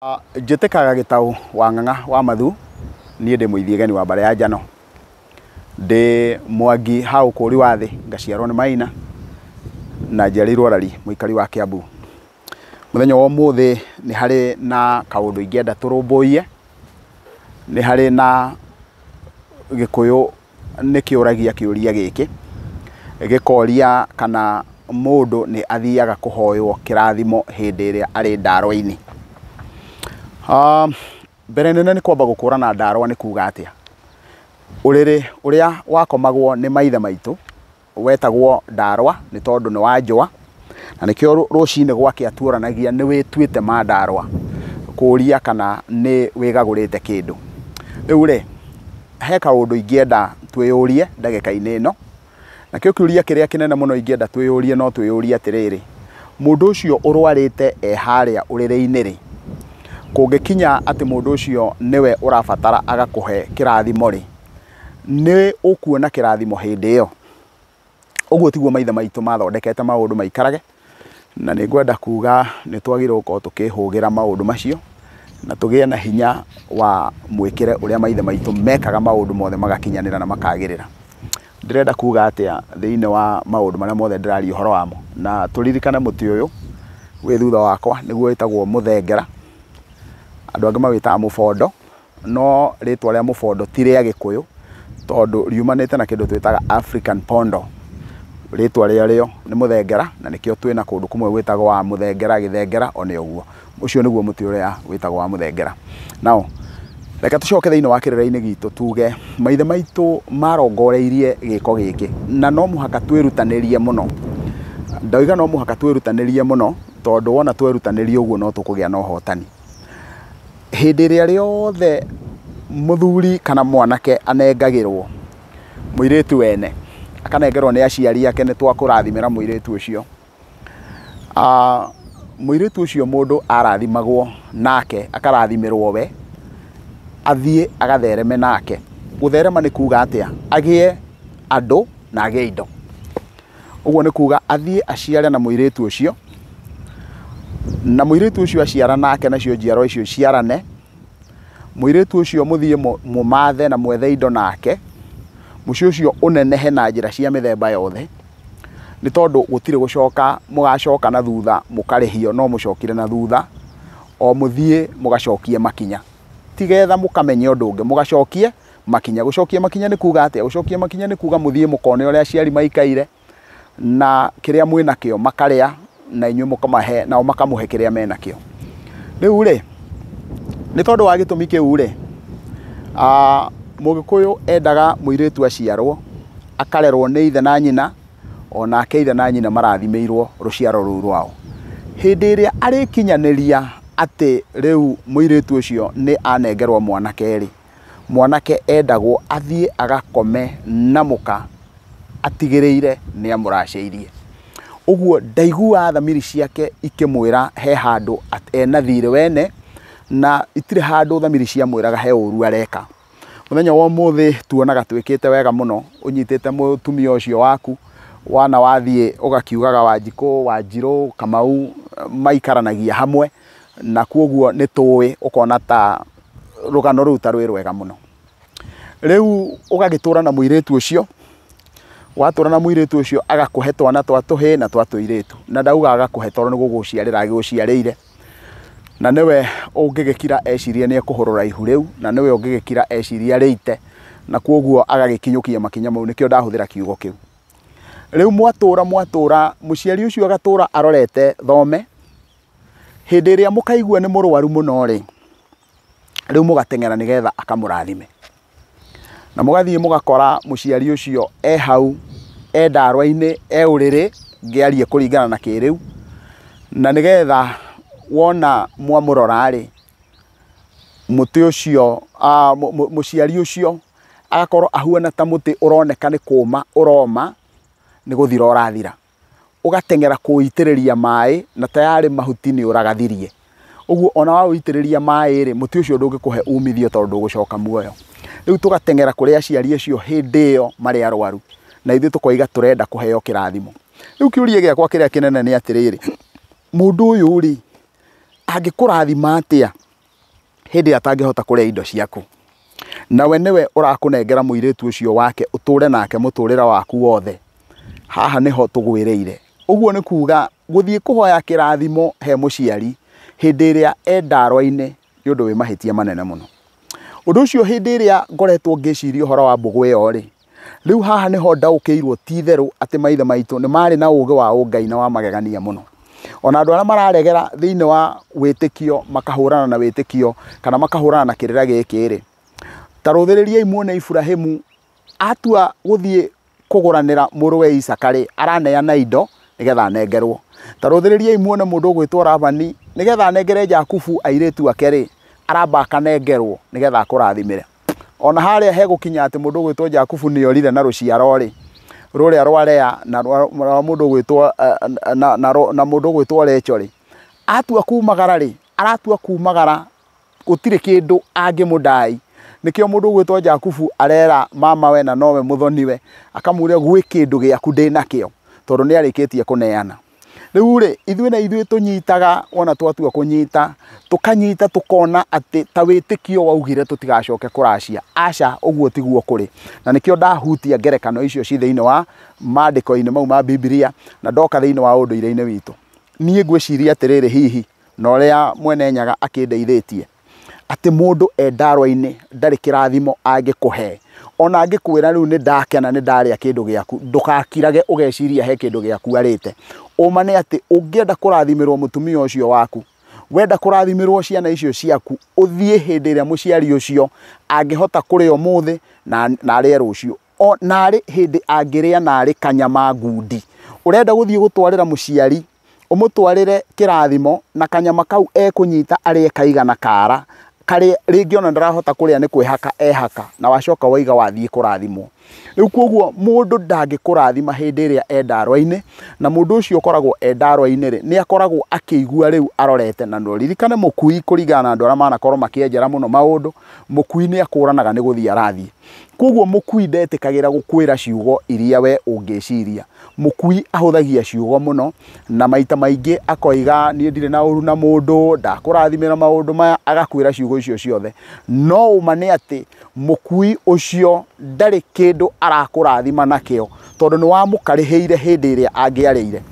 Njĩtĩkaga Gĩtaũ wa Ng'ang'a wa Mathu, niĩ ndĩ mũithigeni wa Mbare ya Njano, ndĩ Mwangi ha ũkũri wa thĩ, ngaciarwo nĩ Maina na njiarĩirwo Rari, mũikari wa Kiambu. Mũthenya wa ũmũthĩ nĩ harĩ na kaũndũ ingĩenda tũrũmbũiye. Nĩ harĩ na Gĩkũyũ nĩkĩũragia kĩũria gĩkĩ, gĩkoria kana mũndũ nĩ athiaga kũhoywo kĩrathimo hĩndĩ ĩrĩa arĩ ndarwa-inĩ. Mbere nene nĩ kwamba gũkũrana ndarwa nĩ kuuga atĩa. Ũrĩrĩ ũrĩa wakomagwo nĩ maithe maitũ wetagwo ndarwa nĩ tondũ nĩ wa njũa, na nĩkĩo rũcinĩ gwake atuoranagia nĩ wĩtuĩte ma ndarwa kũria kana nĩ wĩgagũrĩte kĩndũ. Rĩu rĩ, he kaũndũ ingĩenda twĩyũrie ndagĩka-inĩ ĩno, na kĩo kĩũria kĩrĩa kĩnene mũno ingĩenda twĩyũrie no twĩyũrie atĩrĩrĩ, mũndũ ũcio ũrwarĩte harĩa ũrĩrĩ-inĩ rĩ, kũngĩkinya atĩ mũndũ ũcio nĩwe ũrabatara agakũhe kĩrathimo rĩ, nĩ ũkuona kĩrathimo hĩndĩ ĩyo? Ũguo tiguo maithe maitũ mathondekete maũndũ maikarage, na nĩ ngwenda kuuga nĩ twagĩrĩirwo gũkorwo tũkĩhũgĩra maũndũ macio na tũgĩe na hinya wa mwĩkĩre ũrĩa maithe maitũ mekaga maũndũ mothe magakinyanĩra na makagĩrĩra. Ndĩrenda kuuga atĩa thĩinĩ wa maũndũ marĩa mothe ndĩraria ũhoro wamo, na tũririkane mũtĩ ũyũ wĩ thutha wakwa nĩguo wĩtagwo mũthengera, andũ angĩ mawĩtaga mũbondo, no rĩtwa rĩa mũbondo ti rĩa Gĩkũyũ tondũ riumanĩte na kĩndũ twĩtaga African Pondo. Rĩtwa rĩarĩo nĩ mũthengera, na nĩkĩo twĩna kũndũ kũmwe gwĩtagwo wa mũthengera, Gĩthengera one ũguo. Ũcio nĩguo mũtĩ ũrĩa wĩtagwo wa mũthengera. Nao reke tũcoke thĩinĩ wa kĩrĩra-inĩ gitũ tuge maithe maitũ marongoreirie gĩko gĩkĩ, na no mũhaka twĩrutanĩrie mũno. Ndauga no mũhaka twĩrutanĩrie mũno tondũ wona twerutanĩrie ũguo no tũkũgĩa na ũhotani. Hĩndĩ ĩrĩa rĩothe mũthuri kana mwanake anengagĩrwo mũirĩtu wene, akanengerwo nĩ aciari ake nĩ twakũrathimĩra mũirĩtu ũcio, mũirĩtu ũcio mũndũ arathimagwo nake akarathimĩrwo we, athiĩ agathereme nake. Gũtherema nĩ kuuga atĩa? Agĩe andũ na agĩe indo. Ũguo nĩ kuuga athiĩ aciare na mũirĩtu ũcio, na mũirĩtu ũcio aciara nake nacio njiaro icio ciarane. Mũirĩtu ũcio mũthiĩ mũmathe na mwethe indo nake, mũciĩ ũcio ũnenehe na njĩra cia mĩthemba yothe, nĩ tondũ gũtirĩ gũcoka mũgacoka na thutha mũkarĩhio, no mũcokire na thutha o mũthiĩ mũgacokie makinya. Tigetha mũkamenye ũndũ ũngĩ, mũgacokie makinya. Gũcokia makinya nĩ kuuga atĩa? Gũcokia makinya nĩ kuuga mũthiĩ mũkone ũrĩa aciari maikaire na kĩrĩa mwĩnakĩo makarĩa, na inyuĩ mũkamahe nao makamũhe kĩrĩa menakĩo. Rĩu rĩ, nĩ tondũ wa gĩtũmi kĩu rĩ, Mũgĩkũyũ endaga mũirĩtu aciarwo akarerwo nĩ ithe na nyina, onake ithe na nyina marathimĩirwo rũciaro rũu rwao. Hĩndĩ ĩrĩa arĩkinyanĩria atĩ rĩu mũirĩtu ũcio nĩ anengerwo mwanake rĩ, mwanake endagwo athiĩ agakome na mũka atigĩrĩire nĩ amũracĩirie. Ũguo ndaigua thamiri ciake ikĩmwĩra he handũ ena thirĩ wene, na itirĩ handũ thamiri ciamwĩraga he ũru areka. Mũthenya wa ũmũthĩ tuonaga twĩkĩte wega mũno, ũnyitĩte mũtumia ũcio waku, wana wathiĩ ũgakiugaga Wanjikũ, Wanjirũ, Kamau maikaranagia hamwe, na kuoguo nĩ tũĩ ũkona ta rũgano rũu ta rwĩ rwega mũno. Rĩu ũgagĩtũra na mũirĩtu ũcio, watũra na mũirĩtu ũcio agakũhe twana twa tũhĩĩ na twa tũirĩtu, na ndauga agakũhe tondũ nĩ gũgũciarĩra agĩgũciarĩire, na nĩwe ũngĩgĩkira ecirie nĩ ekũhũrũra ihu rĩu, na nĩwe ũngĩgĩkira ecirie rĩite, na kuoguo agagĩkinyũkia makinya mau, nĩkĩo ndahũthĩra kiugo kĩu. Rĩu mwatũra mũciari ũcio agatũra arorete thome. Hĩndĩ ĩrĩa mũkaigua nĩ mũrwaru mũno rĩ, rĩu mũgateng'era nĩgetha akamũrathime, na mũgathiĩ mũgakora mũciari ũcio hau ndarwa-inĩ ũrĩrĩ ngĩarie kũringana na kĩrĩu, na nĩgetha wona mwamũrora rĩ, mũtĩ ũcio mũciari ũcio agakorwo ahuana ta mũtĩ ũroneka nĩ kũũma ũroma, nĩ gũthira ũrathira, ũgateng'era kũitĩrĩria maĩ na tayarĩ mahuti nĩ ũragathirie. Ũguo ona waũitĩrĩria maĩ rĩ, mũtĩ ũcio ndũngĩkũhe umithio tondũ ndũgũcoka muoyo. Rĩu tũgateng'era kũrĩ aciari acio hĩndĩ ĩyo marĩ arwaru, na ithuĩ tũkoiga tũrenda kũheo kĩrathimo. Rĩu kĩũria gĩakwa kĩrĩa kĩnene nĩ atĩrĩrĩ, mũndũ ũyũ rĩ angĩkũrathima atĩa hindi atangihota kuria indo ciaku nawe niwe urakunengera muiritu ucio wake uture nake muturira waku wothe haha niho tugwireire uguo ni kuga guthie kuhoya kirathimo he muciari hindi iria endarwa-ini ni undu wi mahitia manene muno undu ucio hindi iria ngoretwo ngiciria uhoro wa mbugu iyo ri riu haha niho ndaukiirwo titheru ati maithe maitu ni mari na ugi wa ungai na wa magegania muno ona andu aria mararegera thiini wa witikio makahurana na witikio kana makahurana na kirira giki ri taruthiririe muone Ibrahimu atua guthie kuguranira muruwe Isakari araneana indo nigetha nengerwo taruthiririe muone mundu gwitwo Labani nigetha nengere Jakubu airetu akeri aramba akanengerwo nigetha akurathimire ona haria hegukinya ati mundu gwitwo Jakubu ni orire na ruciaro ri ruria rwarea na mundu gwitwo na mundu gwitwo Recho ri atua kumagara ri aratua kumagara gutire kindu angimudai nikio mundu gwitwo Jakubu arera mama we na nowe muthoniwe akamuria gwi kindu giaku ndinakio tondu ni arikitie kuneana riu ri ithuĩ tunyitaga wona twatua kunyita tukanyita tukona ati ta witikio waugire tutigacoke kuracia aca uguo tiguo kuri na nikio ndahutia ngerekano icio ci thiini wa maandiko-ini mau ma Biblia na ndoka thiini wa unduire-ini witu nie ngwiciria atiriri hihi na uria mwene Nyaga akindeithitie ati mundu endarwa-ini ndari kirathimo angikuhe ona angikwira riu ni ndakena ni ndaria kindu giaku ndukakirage ugeciria he kindu giaku arite uma ni ati ungienda kurathimirwo mutumia ucio waku wenda kurathimirwo ciana icio ciaku uthie hindi iria muciari ucio angihota kuria umuthi na arie rucio na ari hindi angiria na ari kanyama ngundi urenda guthie gutwarira muciari umutwarire kirathimo na kanyama kau ekunyita arie kaigana kara kare ringi ona ndarahota kuria ni kwihaka ehaka na wacoka waiga wathie kurathimwo riu koguo mundu ndangikurathima hindi iria endarwa-ini na mundu ucio koragwo endarwa-ini ri ni akoragwo akiigua riu arorete na ndoririkane mukui kurigana na andu aria manakorwo makienjera muno maundu mukui ni akuranaga ni guthie arathie koguo mukui ndetikagira gukwira ciugo iria we ungiciria mukui ahuthagia ciugo muno na maita maingi akoiga ni ndire na uru na mundu ndakurathimira maundu maya agakwira ciugo icio ciothe no uma ni ati mukui ucio ndari kindu arakurathima nakio tondu ni wamukariheire hindi iria angiarire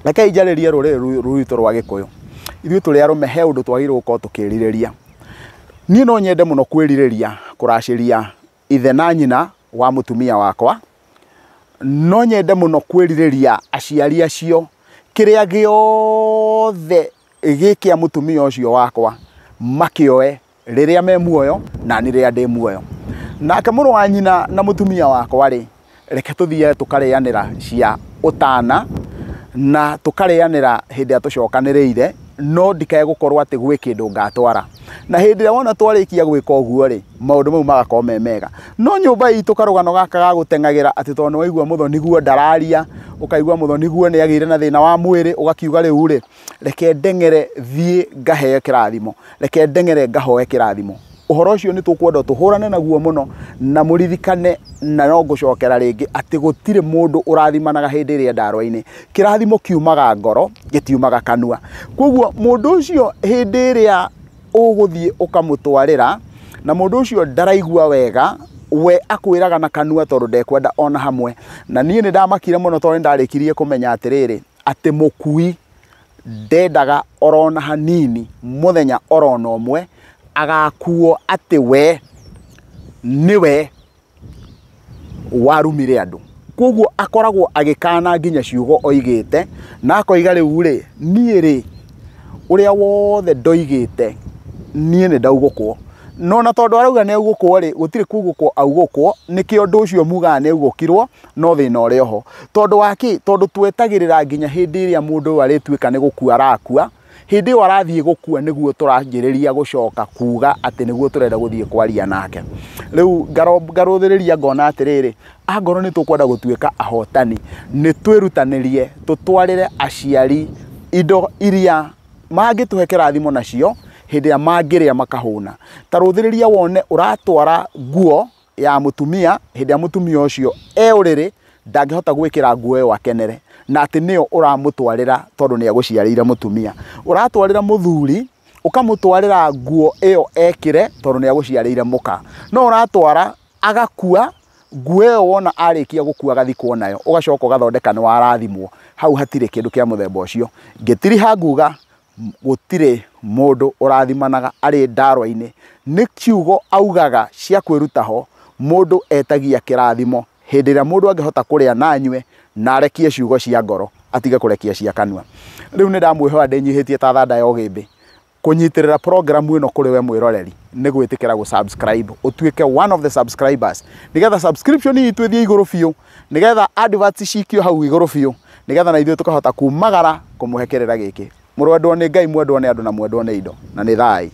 reke njaririe ruriri rwitu rwa Gikuyu ithuĩ tũrĩ arũme he ũndũ twagĩrĩirwo gũkorwo tũkĩrirĩria niĩ no nyende mũno kwĩrirĩria kũracĩria ithe na nyina wa mũtumia wakwa no nyende mũno kwĩrirĩria aciari acio kĩrĩa gĩothe gĩkĩa mũtumia ũcio wakwa makĩoe rĩrĩa me muoyo na nĩ rĩrĩa ndĩ muoyo nake mũrũ wa nyina na mũtumia wakwa rĩ reke tũthiĩ tũkarĩanĩra cia ũtana na tũkarĩanĩra hĩndĩ ĩrĩa tũcokanĩrĩire no ndikae gũkorwo atĩ gwĩ kĩndũ ngatwara na hĩndĩ ĩrĩa wona twarĩkia gwĩka ũguo rĩ maũndũ mau magakorwo me mega no nyũmba itũ karũgano gaka ga gũteng'agĩra atĩ tondũ nĩ waigua mũthoniguo ndararia ũkaigua mũthoniguo nĩ agĩire na thĩna wa mwĩrĩ ũgakiuga rĩu rĩ reke ndeng'ere thiĩ ngaheo kĩrathimo reke ndeng'ere ngahoe kĩrathimo uhoro ucio ni tukwenda tuhurane naguo muno na muririkane na no gucokera ringi ati gutire mundu urathimanaga hindi iria ndarwa-ini kirathimo kiumaga ngoro gitiumaga kanua koguo mundu ucio hindi iria uguthie ukamutwarira na mundu ucio ndaraigua wega we akwiraga na kanua tondu ndekwenda ona hamwe na nie ni ndamakire muno tondu ndarikirie kumenya atiriri ati mukui ndendaga orona hanini muthenya orona umwe agakuo ati we niwe warumire andu koguo akoragwo agikana nginya ciugo oigite na akoiga riu ri nie ri uria wothe ndoigite nie ni ndaugukwo no na tondu arauga ni augukwo ri gutire kugukwo augukwo nikio ndu ucio muga ni augukirwo no thina uri ho tondu waki tondu twetagirira nginya hindi iria mundu arituika ni gukua arakua hindi warathie gukua niguo turanjiriria gucoka kuga ati niguo turenda guthie kwaria nake riu ngaruthiriria ngona atiriri angoro ni tukwenda gutuika ahotani ni twirutanirie tutwarire aciari indo iria mangituhe kirathimo nacio hindi ya mangiria makahuna taruthiriria wone uratwara nguo ya mutumia hindi ya mutumia ucio uriri ndangihota gwikira nguo yo akenere na ati nio uramutwarira tondu ni aguciarire mutumia uratwarira muthuri ukamutwarira nguo iyo ekire tondu ni aguciarĩire muka no uratwara agakua nguo iyo wona arikia gukua gathikwo nayo ugacoka ugathondeka ni warathimwo hau hatire kindu kia muthemba ucio ngitiriha nguga gutire mundu urathimanaga ari ndarwa-ini ni kiugo augaga cia kwirutaho mundu etagia kirathimo hindi ria mundu angihota kuria nanywe na arekie ciugo cia ngoro atige kurekia cia kanua riu ni ndamwihoa ndinyihitie ta thanda ya ugimbi kunyitirira program ino kuri we mwiroreri ni gwitikira gu subscribe utuike one of the subscribers nigetha subscription itu ithie iguru fiu nigetha adverts cikio hau iguru fiu nigetha na ithuĩ tukahota kumagara kumuhekerera giki mwendwo ni Ngai mwendwo ni andu na mwendwo ni indo na ni thai.